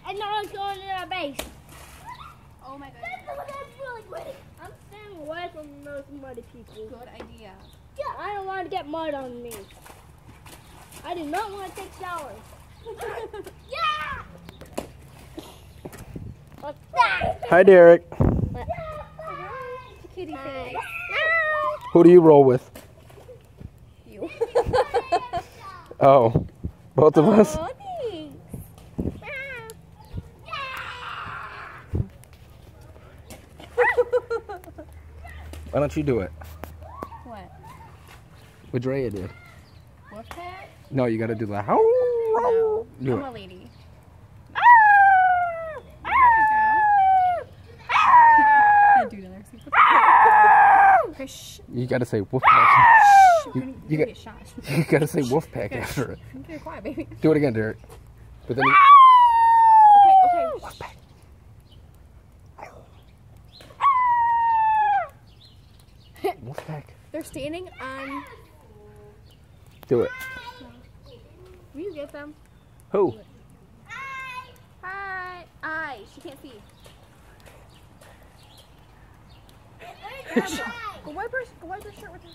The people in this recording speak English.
and now it's going to our base. Oh my goodness. That's really great. I'm staying away from those muddy people. Good idea. Yeah. I don't want to get mud on me. I do not want to take showers. Yeah! What's that? Hi, Derek. Kitty face. Who do you roll with? You. Oh, both of us? Oh, thanks. Why don't you do it? What? What Drea did. Wolfpack? No, you gotta do the how. No. Do I'm it. a lady. Do another super. Shh. You gotta say wolf pack. You You get got. shot. You gotta say wolf pack after it. I'm very quiet, baby. Do it again, Derek. But then. Okay. Wolf pack. Wolf pack. They're standing on. Do it. Will you get them? Who? Hi. She can't see. Go wipe her shirt with her.